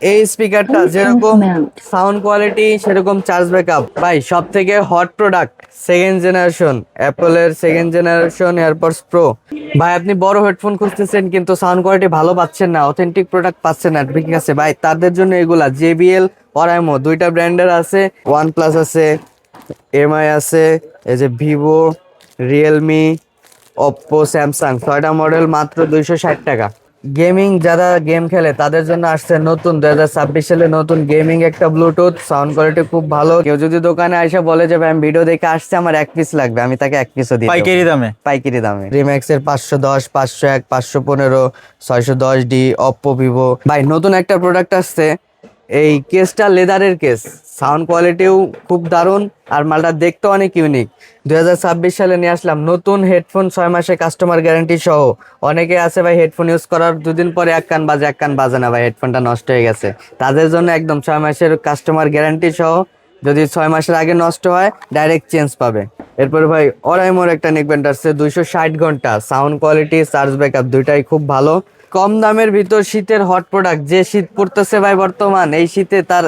এই স্পিকারটা যেরকম সাউন্ড কোয়ালিটি সেরকম চার্জ ব্যাকআপ ভাই সব থেকে হট প্রোডাক্ট সেকেন্ড জেনারেশন অ্যাপলের সেকেন্ড জেনারেশন এয়ারপডস প্রো। ভাই আপনি বড় হেডফোন খুঁজতেছেন কিন্তু সাউন্ড কোয়ালিটি ভালো পাচ্ছেন না, অথেন্টিক প্রোডাক্ট পাচ্ছেন না, ঠিক আছে ভাই, তাদের জন্য এগুলা জেবিএল অরাইমো দুইটা ব্র্যান্ডের আছে, ওয়ান প্লাস আছে, এমআই আছে, এই যে ভিভো, রিয়েলমি, ওপ্পো, স্যামসাং, ছয়টা মডেল মাত্র 260 টাকা। গেমিং যারা গেম খেলে তাদের জন্য আসছে নতুন 2026 সালে নতুন গেমিং একটা ব্লুটুথ, সাউন্ড কোয়ালিটি খুব ভালো। কেউ যদি দোকানে আইসা বলে যে ভাই আমি ভিডিও দেখে আসছে আমার এক পিস লাগবে, আমি তাকে এক পিসও দিই পাইকারি দামে। পাইকারি দামে। রিম্যাক্স এর 510, 501, 515, 610 ডি, ওপ্পো, ভিভো। ভাই নতুন একটা প্রোডাক্ট আসছে, এই কেসটা লেদারের কেস, সাউন্ড কোয়ালিটিও খুব দারুণ আর মালটা দেখতে অনেক ইউনিক। 2026 সালে নিয়ে আসলাম নতুন হেডফোন, 6 মাসের কাস্টমার গ্যারান্টি সহ। অনেকে আছে ভাই হেডফোন ইউজ করার 2 দিন পরে এক কান বাজে এক কান বাজে না ভাই, হেডফোনটা নষ্ট হয়ে গেছে, তাদের জন্য একদম 6 মাসের কাস্টমার গ্যারান্টি সহ। যদি 6 মাসের আগে নষ্ট হয় ডাইরেক্ট চেঞ্জ পাবে। এরপরে ভাই অরাইমোর একটা নেকব্যান্ড আসছে 260 ঘন্টা, সাউন্ড কোয়ালিটি চার্জ ব্যাকআপ দুইটাই খুব ভালো। কম দামের ভিতর শীতের হট প্রোডাক্ট, যে শীত পড়তেছে ভাই বর্তমান, এই শীতে তার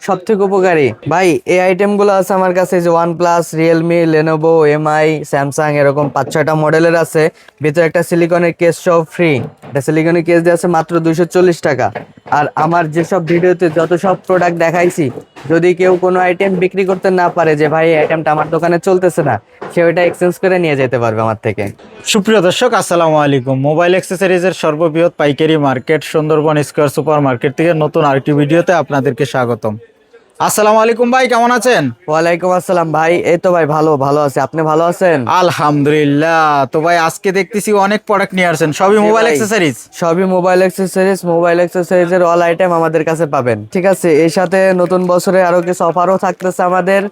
সব থেকে উপকারী ভাই এই আইটেম গুলো আছে আমার কাছে, যে one plus, Realme, Lenovo, MI, Samsung, এরকম 5-6টা মডেলের আছে। ভিতরে একটা সিলিকনের কেস সহ ফ্রি, একটা সিলিকনের কেস দিয়ে আছে মাত্র 240 টাকা। আর আমার যেসব ভিডিওতে যত সব প্রোডাক্ট দেখাইছি, যদি কেউ কোনো আইটেম বিক্রি করতে না পারে যে ভাই এই আইটেমটা আমার দোকানে চলতেছে না, সে ওইটা এক্সচেঞ্জ করে নিয়ে যেতে পারবে আমার থেকে। সুপ্রিয় দর্শক, আসসালামু আলাইকুম। মোবাইল অ্যাক্সেসরিজের সর্ববৃহৎ পাইকারি market Sundarban square super market থেকে নতুন আরেকটি ভিডিওতে আপনাদেরকে স্বাগতম। আসসালামু আলাইকুম ভাই, কেমন আছেন? ওয়ালাইকুম আসসালাম ভাই, এই তো ভাই ভালো ভালো আছে, আপনি ভালো আছেন? আলহামদুলিল্লাহ। তো ভাই আজকে দেখতেছি অনেক প্রোডাক্ট নিয়ে আসছেন, সবই জি মোবাইল ভাই, অ্যাক্সেসরিজ। সবই মোবাইল অ্যাক্সেসরিজ, মোবাইল অ্যাক্সেসরিজের অল আইটেম আমাদের কাছে পাবেন, ঠিক আছে। এর সাথে নতুন বছরে আরো কিছু অফারও থাকতেছে আমাদের।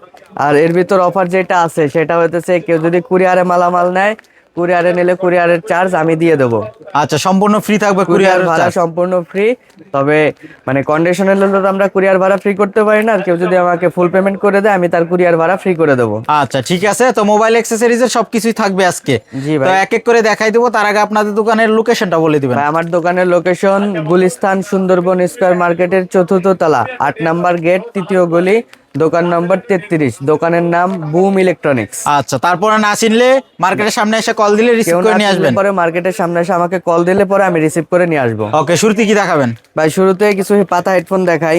আর এর ভিতর অফার যেটা আছে সেটা হইতেছে, কেউ যদি কুরিয়ারে মালামাল নেয়, কুরিয়ারে নিলে কুরিয়ারের চার্জ আমি দিয়ে দেবো। আচ্ছা, সম্পূর্ণ ফ্রি থাকবে কুরিয়ার কুরিয়ার ভাড়া চার্জ। সম্পূর্ণ ফ্রি, তবে মানে কন্ডিশনাল হলো তো আমরা কুরিয়ার ভাড়া ফ্রি করতে পারি না, আর কেউ যদি আমাকে ফুল পেমেন্ট করে দেয় আমি তার কুরিয়ার ভাড়া ফ্রি করে দেবো। আচ্ছা ঠিক আছে, তো মোবাইল অ্যাক্সেসরিজের সবকিছুই থাকবে আজকে। জি তো ভাই। এক এক করে দেখাই দেবো, তার আগে আপনাদের দোকানের লোকেশনটা বলে দিবেন। ভাই আমার দোকানের লোকেশন গুলিস্তান সুন্দরবন স্কয়ার মার্কেটের 4র্থ তলা, 8 নম্বর গেট, 3য় গলি, দোকান নম্বর 33, দোকানের নাম বুম ইলেকট্রনিক্স। আচ্ছা, তারপরে না চিনলে মার্কেটের সামনে এসে কল দিলে রিসিভ কেউ করে না নিয়ে চিনলে আসবেন। পরে মার্কেটের সামনে এসে আমাকে কল দিলে পরে আমি রিসিভ করে নিয়ে আসবো। ওকে, শুরুতে কি দেখাবেন? ভাই শুরুতে কিছু পাতা হেডফোন দেখাই।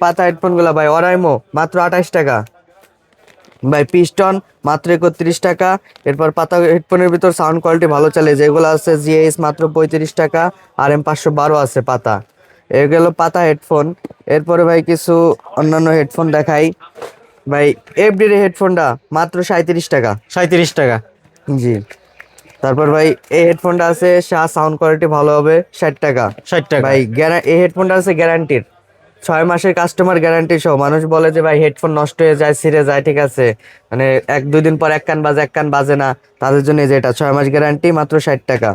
পাতা হেডফোন গুলা ভাই অরাইমো মাত্র 28 টাকা। ভাই পিস্টন মাত্র 31 টাকা। এরপর পাতা হেডফোনের ভিতর সাউন্ড কোয়ালিটি ভালো চলে যেগুলো আছে, জিএস মাত্র 35 টাকা, আর এম 512 আছে পাতা। এগুলো পাতা হেডফোন। এরপরে ভাই কিছু অন্যান্য হেডফোন দেখাই। ভাই এফডি হেডফোনটা মাত্র 37 টাকা। 37 টাকা। জি। তারপর ভাই এই হেডফোনটা আছে, সাউন্ড কোয়ালিটি ভালো হবে, 60 টাকা। 60 টাকা। ভাই এই হেডফোনটা আছে গ্যারান্টির, 6 মাসের কাস্টমার গ্যারান্টি সহ। মানুষ বলে যে ভাই হেডফোন নষ্ট হয়ে যায়, ছিঁড়ে যায়, ঠিক আছে, মানে 1-2 দিন পর এক কান বাজে এক কান বাজে না, তাদের জন্য এই যে এটা 6 মাস গ্যারান্টি মাত্র 60 টাকা।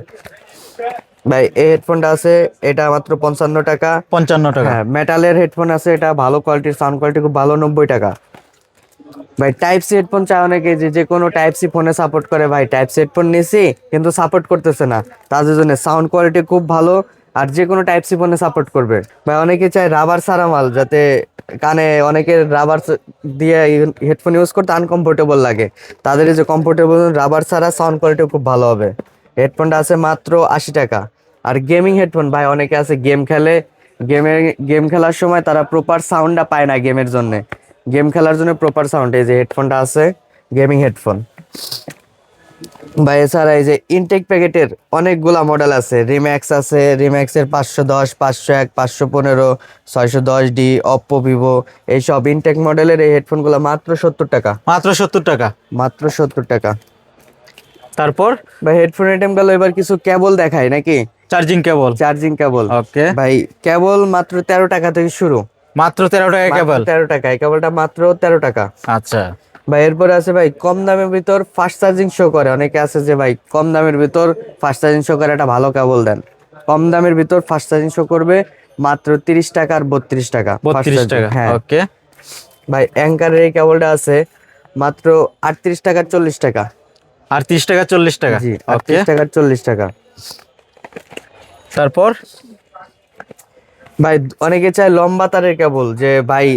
ভাই এই হেডফোনটা আছে, এটা মাত্র 55 টাকা। 55 টাকা। হ্যাঁ মেটালের হেডফোন আছে, এটা ভালো কোয়ালিটির, সাউন্ড কোয়ালিটি খুব ভালো, 90 টাকা। ভাই টাইপ সি হেডফোন চাই অনেকে, যে কোনো টাইপ সি ফোনে সাপোর্ট করে, ভাই টাইপ সি হেডফোন নিছি কিন্তু সাপোর্ট করতেছে না, তাদের জন্য সাউন্ড কোয়ালিটি খুব ভালো আর যে কোনো টাইপ সি ফোনে সাপোর্ট করবে। ভাই অনেকে চায় রাবার ছাড়া মাল, যাতে কানে অনেকের রাবার দিয়ে হেডফোন ইউজ করতে আনকমফোর্টেবল লাগে, তাদের এই যে কমফোর্টেবল রাবার ছাড়া সাউন্ড কোয়ালিটি খুব ভালো হবে। হেডফোনটা আছে মাত্র 80 টাকা। আর গেমিং হেডফোন, ভাই অনেকে আছে গেম খেলে, গেম খেলার সময় তারা প্রপার সাউন্ডটা পায় না গেমের জন্য, গেম খেলার জন্য প্রপার সাউন্ড, এই যে হেডফোনটা আছে গেমিং হেডফোন। বা এছাড়া এই যে ইনটেক প্যাকেটের অনেকগুলা মডেল আছে, রিম্যাক্স আছে, রিম্যাক্সের 510, 501, 515, 610 ডি, ওপ্পো, ভিভো, এইসব ইনটেক মডেলের এই হেডফোনগুলো মাত্র 70 টাকা। মাত্র 70 টাকা। মাত্র 70 টাকা। তারপর বা হেডফোন আইটেম গেল, এবার কিছু কেবল দেখাই নাকি? Charging cable. Charging cable. Okay. ভাই কেবল মাত্র 13 টাকা থেকে শুরু। মাত্র 13 টাকা কেবল। 13 টাকা, এই কেবলটা মাত্র 13 টাকা। আচ্ছা। ভাই এরপরে আছে ভাই কম দামের ভিতর ফাস্ট চার্জিং শো করে, অনেকে আছে যে ভাই কম দামের ভিতর ফাস্ট চার্জিং শো করে, একটা ভালো কেবল দেন। কম দামের ভিতর ফাস্ট চার্জিং শো করবে মাত্র 30 টাকা আর 32 টাকা। 32 টাকা। হ্যাঁ। ওকে। ভাই অ্যাঙ্কারের এই কেবলটা আছে মাত্র 38 টাকা, 40 টাকা। 38 টাকা, 40 টাকা। জি, ওকে। 38 টাকা, 40 টাকা। তারপর ভাই অনেকে চায় লম্বা তারের কেবল, যে ভাই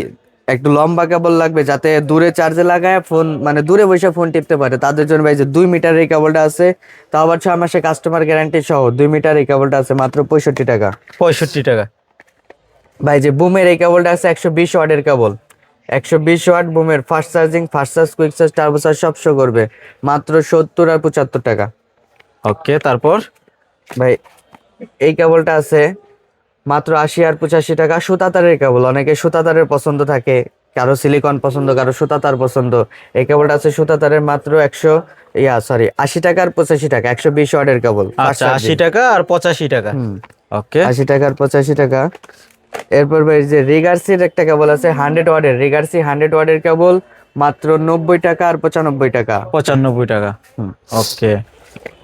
একটু লম্বা কেবল লাগবে যাতে দূরে চার্জে লাগায় ফোন, মানে দূরে বসে ফোন টিপতে পারে, তাদের জন্য ভাই যে 2 মিটারের এই কেবলটা আছে, তাও আবার 6 মাসে কাস্টমার গ্যারান্টি সহ 2 মিটার এই কেবলটা আছে মাত্র 65 টাকা। 65 টাকা। ভাই যে বুমের এই কেবলটা আছে 120 ওয়াটের কেবল, 120 ওয়াট বুমের, fast charging, fast charge, quick charge, turbo charge সব শো করবে, মাত্র 70 আর 75 টাকা। ওকে, তারপর ভাই এই কেবলটা আছে মাত্র 80 আর 85 টাকা। সুতা তারের কেবল, অনেকে সুতা তারের পছন্দ থাকে, কারো সিলিকন পছন্দ, কারো সুতা তার পছন্দ। এই কেবলটা আছে সুতা তারের মাত্র 80 টাকা আর 85 টাকা, 120 ওয়াটের কেবল। আচ্ছা, 80 টাকা আর 85 টাকা। ওকে, 80 টাকা আর 85 টাকা। এরপর ভাই যে রিগার্সির একটা কেবল আছে 100 ওয়াটের, রিগার্সি 100 ওয়াটের কেবল, মাত্র 90 টাকা আর 95 টাকা। 95 টাকা। ওকে,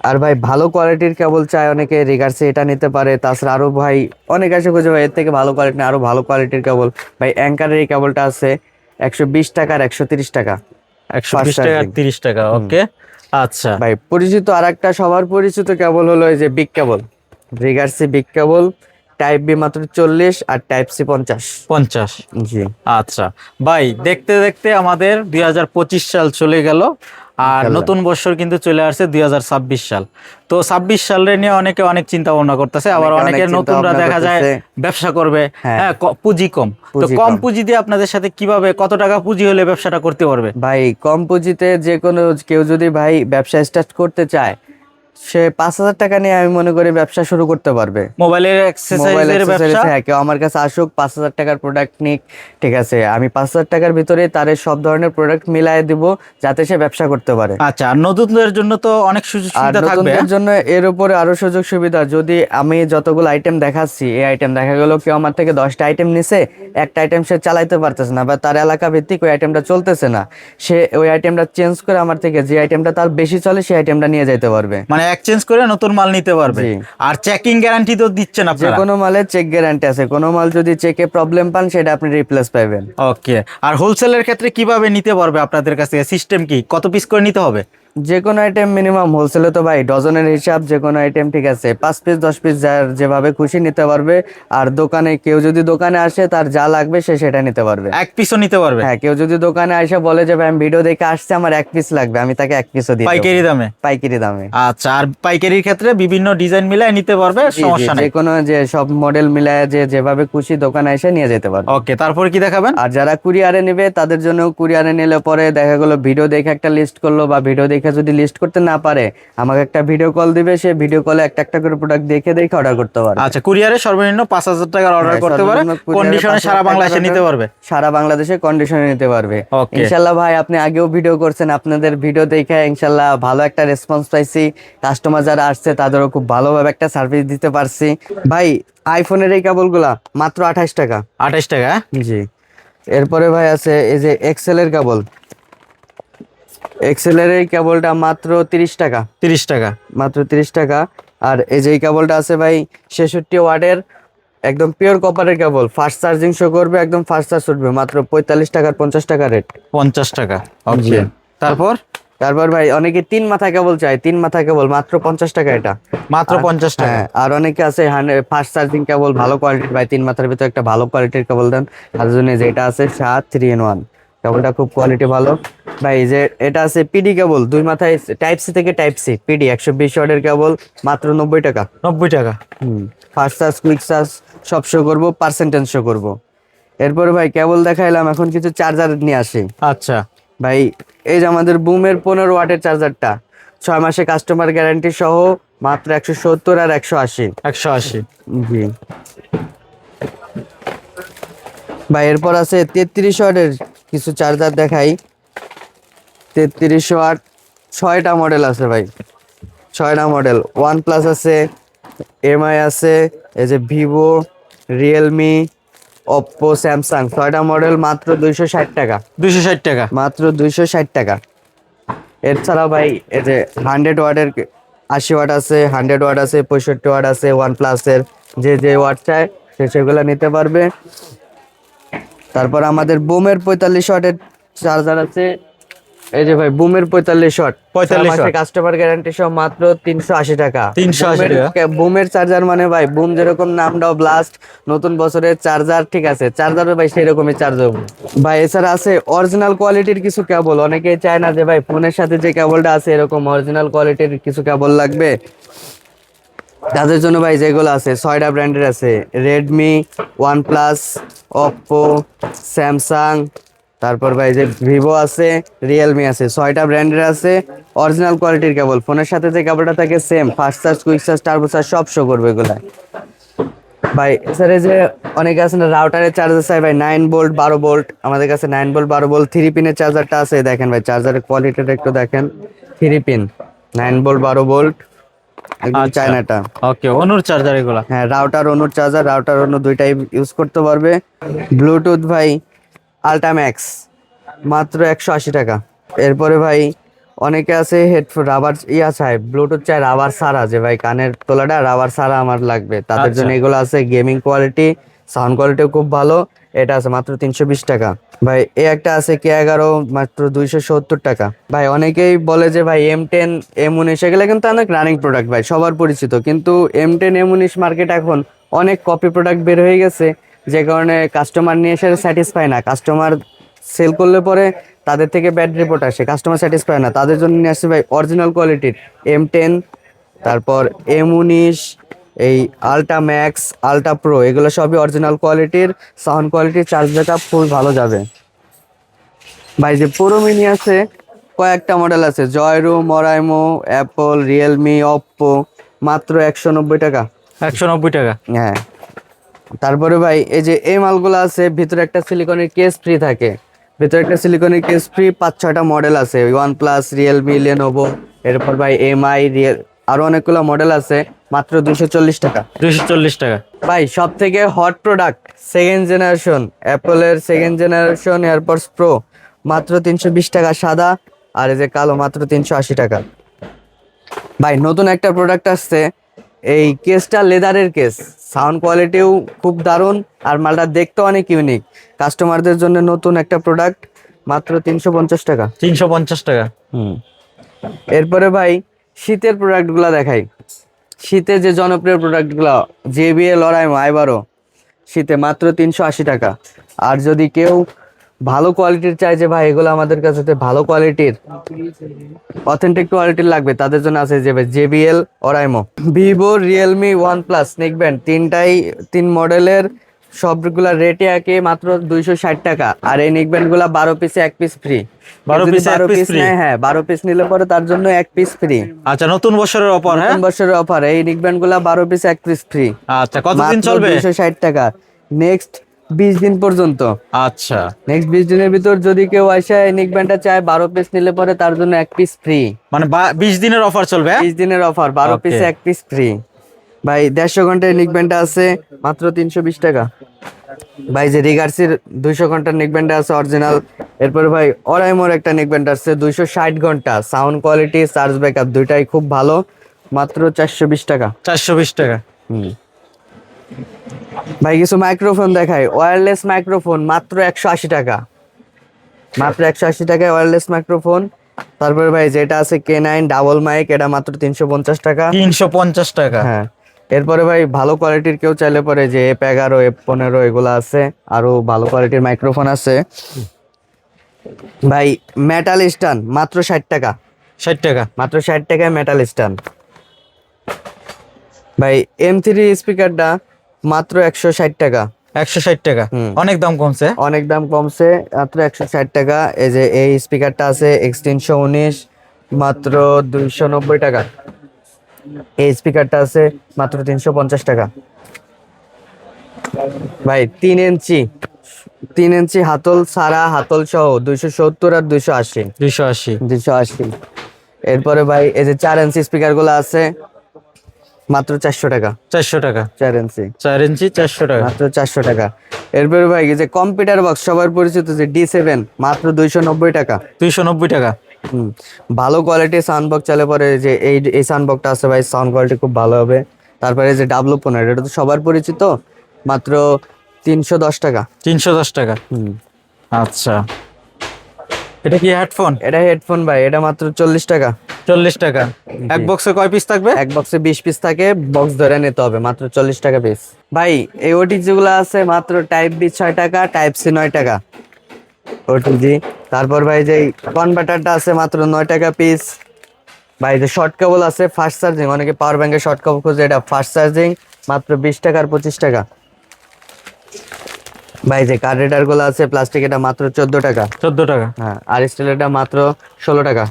আর ভাই ভালো কোয়ালিটির কেবল চাই অনেকে, রিগার্সি এটা নিতে পারে। তাছাড়া আরো ভাই অনেক আসে খুঁজে ভাই এর থেকে ভালো কোয়ালিটি না, আরো ভালো কোয়ালিটির কেবল। ভাই অ্যাঙ্কারের এই কেবলটা আছে 120 টাকা আর 130 টাকা। 120 টাকা আর 30 টাকা। ওকে, আচ্ছা, ভাই পরিচিত আর একটা সবার পরিচিত কেবল হলো এই যে বিগ কেবল, রিগার্সি বিগ কেবল, টাইপ বি মাত্র 40 আর টাইপ সি 50। 50। জি আচ্ছা ভাই, দেখতে দেখতে আমাদের 2025 সাল চলে গেল, আর নতুন বছর কিন্তু চলে আসছে 2026 সাল। তো 26 সালের নিয়ে অনেকে অনেক চিন্তা ভাবনা করতেছে, আবার অনেকে অনেকের চিন্তা নতুনরা ভাবনা দেখা যায় করতেছে। ব্যবসা করবে, হ্যাঁ। হ্যাঁ, পুঁজি কম। তো পুঁজি কম কম। পুঁজি দিয়ে আপনাদের সাথে কিভাবে, কত টাকা পুঁজি হলে ব্যবসাটা করতে পারবে? ভাই কম পুঁজিতে যে কোনো কেউ যদি ভাই ব্যবসা স্টার্ট করতে চায়, সে 5,000 টাকা নিয়ে আমি মনে করি ব্যবসা শুরু করতে পারবে। মোবাইলের মোবাইল এক্সেসরিজের অ্যাক্সেসরিজ, ব্যবসা। হ্যাঁ, কেউ আমার কাছে আসুক, 5,000 টাকার প্রোডাক্ট নিক, ঠিক আছে, আমি 5,000 টাকার ভিতরে তার সব ধরনের প্রোডাক্ট মিলাই দিব যাতে সে ব্যবসা করতে পারে। আচ্ছা, আর নতুনদের জন্য তো অনেক সুযোগ আর সুবিধা থাকবে। নতুনদের জন্য এর উপরে আরো সুযোগ সুবিধা, যদি আমি যতগুলো আইটেম দেখাচ্ছি, এই আইটেম দেখা গেল কেউ আমার থেকে 10টা আইটেম নিছে, একটা আইটেম সে চালাইতে পারতেছে না বা তার এলাকা ভিত্তিক ওই আইটেমটা চলতেছে না, সে ওই আইটেমটা চেঞ্জ করে আমার থেকে যে আইটেমটা তার বেশি চলে সেই আইটেমটা নিয়ে যেতে পারবে। মানে এক্সচেঞ্জ করে নতুন মাল নিতে পারবে। জি। আর চেকিং গ্যারান্টি তো দিচ্ছেন যে আপনারা? কোনো মালের চেক গ্যারান্টি আছে, কোনো মাল যদি চেকে প্রবলেম পান সেটা আপনি রিপ্লেস পাবেন। ওকে, আর হোলসেলের ক্ষেত্রে কিভাবে নিতে পারবে আপনাদের কাছে? সিস্টেম কি, কত পিস করে নিতে হবে? যে কোনো আইটেম মিনিমাম, হোলসেলে তো ভাই ডজনের হিসাব, যে কোনো আইটেম, ঠিক আছে, 5 পিস 10 পিস যার যেভাবে খুশি নিতে পারবে। আর দোকানে কেউ যদি দোকানে আসে তার যা লাগবে সে সেটা নিতে পারবে। এক পিসও নিতে পারবে? হ্যাঁ, কেউ যদি দোকানে এসে বলে যে ভাই আমি ভিডিও দেখে আসছে আমার 1 পিস লাগবে, আমি তাকে 1 পিসও দিই পাইকারি দামে? পাইকারি দামে। আচ্ছা, আর পাইকারির ক্ষেত্রে বিভিন্ন ডিজাইন মিলাই নিতে পারবে, জি, জি, সমস্যা যে নেই। কোনো যে সব মডেল মিলায় যে যেভাবে খুশি দোকানে এসে নিয়ে যেতে পারবে। ওকে, তারপর কি দেখাবেন? আর যারা কুরিয়ারে নেবে তাদের জন্য, কুরিয়ারে নিলে পরে দেখা গেলো ভিডিও দেখে একটা লিস্ট করলো, বা ভিডিও দেখে যদি লিস্ট করতে না পারে আমাকে একটা ভিডিও কল দিবে, সে ভিডিও কলে একটা একটা করে প্রোডাক্ট দেখে দেখে অর্ডার করতে পারবে। আচ্ছা, কুরিয়ারে সর্বনিম্ন 5,000 টাকার অর্ডার হ্যাঁ, করতে পারে, সর্বনিম্ন কুরিয়ারে কন্ডিশনে 5,000 সারা টাকা বাংলাদেশে order নিতে পারবে। সারা বাংলাদেশে কন্ডিশনে নিতে পারবে। Okay. ইনশাল্লাহ ভাই, আপনি আগেও ভিডিও করছেন, আপনাদের ভিডিও দেখে ইনশাল্লাহ ভালো একটা রেসপন্স পাইছি, কাস্টমার যারা আসছে তাদেরও খুব ভালোভাবে একটা সার্ভিস দিতে পারছি। ভাই আইফোনের এই কেবলগুলা মাত্র 28 টাকা। 28 টাকা? জি। এরপরে ভাই আছে এই যে এক্সেলের কেবল, এক্সেলের এই কেবলটা মাত্র 30 টাকা। 30 টাকা? মাত্র 30 টাকা। আর এই যে এই কেবলটা আছে ভাই 66 ওয়াটের, একদম পিওর কপারের কেবল, ফাস্ট চার্জিং শো করবে, একদম ফাস্ট চার্জ উঠবে, মাত্র 45 টাকা আর 50 টাকা রেট। 50 টাকা। জি। ওকে, তারপর? তারপর ভাই অনেকে 3 মাথা কেবল চায়, 3 মাথা কেবল মাত্র 50 টাকা এটা। মাত্র 50 টাকা? হ্যাঁ, আর অনেকে আছে ফাস্ট চার্জিং কেবল ভালো কোয়ালিটির, ভাই 3 মাথার ভিতরে একটা ভালো কোয়ালিটির কেবল দেন, তার জন্য যেটা আছে 3 in 1 কেবলটা খুব কোয়ালিটি ভালো। ভাই এই যে এটা আছে পিডি কেবল, 2 মাথায় টাইপ সি থেকে টাইপ সি পিডি 120 ওয়াটের কেবল, মাত্র 90 টাকা। 90 টাকা? ফাস্ট চার্জ, কুইক চার্জ সব শো করবো, পার্সেন্টেজ শো করবো। এরপরে ভাই কেবল দেখাইলাম, এখন কিছু চার্জার নিয়ে আসি। আচ্ছা ভাই এই যে আমাদের বুমের 15 ওয়াটের চার্জারটা, 6 মাসে কাস্টমার গ্যারান্টি সহ, মাত্র 170 আর 180। 180? জি। ভাই এরপর আছে 33 ওয়াটের কিছু চার্জার দেখাই। 33 ওয়াট 6টা মডেল আছে ভাই, 6টা মডেল। ওয়ান প্লাস আছে, এমআই আছে, এই যে ভিভো, রিয়েলমি, ওপ্পো, স্যামসাং, 6টা মডেল, মাত্র 260 টাকা। 260 টাকা? মাত্র 260 টাকা। এছাড়া ভাই এই যে 100 ওয়াটের 80 ওয়াট আছে, 100 ওয়াট আছে, 65 ওয়াট আছে, ওয়ান প্লাসের, যে যে ওয়াট চায় সে সেগুলো নিতে পারবে। তারপর আমাদের বুমের 45 ওয়াটের চার্জার আছে, এই যে ভাই বুমের 45 শট 45 মাসে watt। কাস্টমার গ্যারান্টি সহ মাত্র 380 টাকা। 380 টাকা। বুমের চার্জার মানে ভাই বুম যেরকম নামটাও ব্লাস্ট, নতুন বছরের চার্জার, ঠিক আছে চার্জারও ভাই সেরকমই চার্জ হবে ভাই। এছাড়া আছে অরিজিনাল কোয়ালিটির কিছু কেবল, অনেকে চায় না যে ভাই ফোনের সাথে যে কেবলটা আছে এরকম অরিজিনাল কোয়ালিটির কিছু কেবল লাগবে, তাদের জন্য ভাই যেগুলো আছে 6টা ব্র্যান্ডের আছে, রেডমি, ওয়ানপ্লাস, ওপ্পো, স্যামসাং, তারপর ভাই যে ভিভো আছে, রিয়েলমি আছে, 6টা ব্র্যান্ডের আছে অরিজিনাল কোয়ালিটির কেবল। ফোনের সাথে যে কেবলটা থাকে same, fast charge, quick charge, turbo charge সব শো করবে এগুলা ভাই। এছাড়া যে অনেকে আছে না রাউটারের চার্জার চাই ভাই 9 ভোল্ট 12 ভোল্ট, আমাদের কাছে 9 ভোল্ট 12 ভোল্ট 3 পিনের চার্জারটা আছে। দেখেন ভাই চার্জারের কোয়ালিটিটা একটু দেখেন, 3 পিন 9 ভোল্ট 12 ভোল্ট একদম চায়নাটা। ওকে, অনুর চার্জার এগুলা। হ্যাঁ রাউটার অনুর চার্জার, রাউটার অনু দুইটাই ইউজ করতে পারবে। ব্লুটুথ ভাই আল্টাম্যাক্স মাত্র 180 টাকা। এরপরে ভাই অনেকে আছে হেডফোন রাবার চাই, ব্লুটুথ চাই রাবার ছাড়া, যে ভাই কানের তোলাটা রাবার ছাড়া আমার লাগবে, তাদের জন্য এগুলো আছে। গেমিং কোয়ালিটি, সাউন্ড কোয়ালিটিও খুব ভালো, এটা আছে মাত্র 320 টাকা ভাই। একটা আছে K11 মাত্র 270 টাকা ভাই। অনেকেই বলে যে ভাই M10 M19 এগুলো কিন্তু অনেক রানিং প্রোডাক্ট ভাই, সবার পরিচিত, কিন্তু M10 M19 মার্কেট এখন অনেক কপি প্রোডাক্ট বের হয়ে গেছে, যে কারণে কাস্টমার নিয়ে এসে স্যাটিসফাই না, কাস্টমার সেল করলে পরে তাদের থেকে ব্যাড রিপোর্ট আসে, কাস্টমার স্যাটিসফাই না, তাদের জন্য নিয়ে আসছে ভাই অরিজিনাল কোয়ালিটির M10, তারপর M19, এই আল্ট্রা ম্যাক্স, আল্ট্রা প্রো, এগুলো সবই অরিজিনাল কোয়ালিটির, সাউন্ড কোয়ালিটি, চার্জ ব্যাকআপ ফুল ভালো যাবে ভাই। যে পুরো মিনি আছে কয়েকটা মডেল আছে, জয়রো, মরাইমো, অ্যাপল, রিয়েলমি, ওপ্পো, মাত্র 190 টাকা। 190 টাকা। হ্যাঁ তারপরে ভাই এই যে এই মালগুলো আছে, ভিতরে একটা সিলিকনের কেস ফ্রি থাকে, ভিতরে একটা সিলিকনের কেস ফ্রি, 5-6টা মডেল আছে, ওয়ানপ্লাস, রিয়েলমি, লেনোভো, এরপর ভাই এমআই, আরো অনেকগুলো মডেল আছে, মাত্র 240 টাকা। 240 টাকা ভাই সব থেকে হট প্রোডাক্ট সেকেন্ড জেনারেশন অ্যাপলের সেকেন্ড জেনারেশন এয়ারপডস প্রো, মাত্র 320 টাকা সাদা, আর এই যে কালো মাত্র 380 টাকা ভাই। নতুন একটা প্রোডাক্ট আসছে, এই কেসটা লেদারের কেস, সাউন্ড কোয়ালিটিও খুব দারুণ, আর মালটা দেখতে অনেক ইউনিক, কাস্টমারদের জন্য নতুন একটা প্রোডাক্ট, মাত্র 350 টাকা। 350 টাকা। এরপরে ভাই শীতের প্রোডাক্টগুলো দেখাই, শীতে যে জনপ্রিয় প্রোডাক্টগুলো, JBL, ওরাইমো, আইবারো, শীতে মাত্র 380 টাকা। আর যদি কেউ ভালো কোয়ালিটির চাই, যে ভাই এগুলো আমাদের কাছে ভালো কোয়ালিটির অথেন্টিক কোয়ালিটির লাগবে, তাদের জন্য আছে যে JBL, Oraimo, Vivo, Realme, OnePlus, neckband, তিন মডেলের সবগুলা রেটে একে মাত্র 260 টাকা। আর এই নেকব্যান্ড গুলা 12 পিসে 1 পিস ফ্রি, 12 পিসে 1 পিস ফ্রি। হ্যাঁ 12 পিস নিলে পরে তার জন্য 1 পিস ফ্রি। আচ্ছা, নতুন বছরের অফার। হ্যাঁ, নতুন বছরের অফার, এই নেকব্যান্ড গুলা 12 পিসে 1 পিস ফ্রি। আচ্ছা, কতদিন চলবে? 260 টাকা, নেক্সট 20 দিন পর্যন্ত। আচ্ছা, নেক্সট 20 দিনের ভিতর যদি কেউ আসে এই নেকব্যান্ডটা চায় 12 পিস নিলে পরে তার জন্য 1 পিস ফ্রি, মানে 20 দিনের অফার চলবে। 20 দিনের অফার, 12 Okay. পিসে 1 পিস ফ্রি ভাই। 150 ঘন্টার নেকব্যান্ডটা আছে মাত্র 320 টাকা ভাই। যে রিগার্সির 200 ঘন্টার নেকব্যান্ড আছে অরিজিনাল। এরপরে ভাই ওরাইমোর একটা নেকব্যান্ড আছে 260 ঘন্টা, সাউন্ড কোয়ালিটি, চার্জ ব্যাকআপ দুইটাই খুব ভালো, মাত্র 420 টাকা। 420 টাকা। ভাই কিছু মাইক্রোফোন দেখাই, ওয়্যারলেস মাইক্রোফোন মাত্র 180 টাকা, মাত্র 180 টাকায় ওয়্যারলেস মাইক্রোফোন। তারপরে ভাই যেটা আছে K9 ডাবল মাইক, এটা মাত্র 350 টাকা। 350 টাকা। হ্যাঁ এরপরে ভাই ভালো কোয়ালিটির কেউ চাইলে পরে যে F11, F15 এগুলো আছে, আরো ভালো কোয়ালিটির মাইক্রোফোন আছে ভাই। মেটাল স্ট্যান্ড মাত্র 60 টাকা, 60 টাকা। মাত্র 60 টাকায় মেটাল স্ট্যান্ড ভাই। M3 স্পিকারটা মাত্র 160 টাকা, 160 টাকা। অনেক দাম কমছে। অনেক দাম কমছে, মাত্র 160 টাকা। এই যে এই স্পিকারটা আছে X319, মাত্র 290 টাকা। এই স্পিকারটা আছে মাত্র 350 টাকা ভাই। 3 ইঞ্চি হাতল সারা, হাতল সহ 270 আর 280, 280। 280। এরপরে ভাই এই যে 4 ইঞ্চি স্পিকার গুলো আছে মাত্র 400 টাকা, 400 টাকা। 4 ইঞ্চি, 4 ইঞ্চি 400 টাকা। মাত্র 400 টাকা। এরপরে ভাই এই যে কম্পিউটার বক্স সবার পরিচিত যে D7, মাত্র 290 টাকা। 290 টাকা। ভালো কোয়ালিটির সাউন্ড বক্স চালে পরে যে এই সাউন্ড বক্সটা আছে ভাই, সাউন্ড কোয়ালিটি খুব ভালো হবে। তারপরে যে W15, এটা তো সবার পরিচিত, মাত্র 310 টাকা। 310 টাকা। আচ্ছা, এটা কি হেডফোন? এটা হেডফোন ভাই, এটা মাত্র 40 টাকা। 40 টাকা। এক বক্সে কয় পিস থাকবে? এক বক্সে 20 পিস থাকে, বক্স ধরে নিতে হবে, মাত্র 40 টাকা পিস। ভাই এই ওটিজি গুলো আছে মাত্র টাইপ বি 6 টাকা, টাইপ সি 9 টাকা ওটিজি। তারপর ভাই যে কনভার্টারটা আছে মাত্র 9 টাকা পিস। ভাই যে শর্ট কেবল আছে ফাস্ট চার্জিং, অনেকে পাওয়ার ব্যাংকে শর্ট কেবল খুঁজে, এটা ফাস্ট চার্জিং মাত্র 20 টাকা আর 25 টাকা। ভাই যে কার্ড রিডার গুলো আছে প্লাস্টিক, এটা মাত্র 14 টাকা। 14 টাকা। হ্যাঁ, আর স্টিল এটা মাত্র 16 টাকা।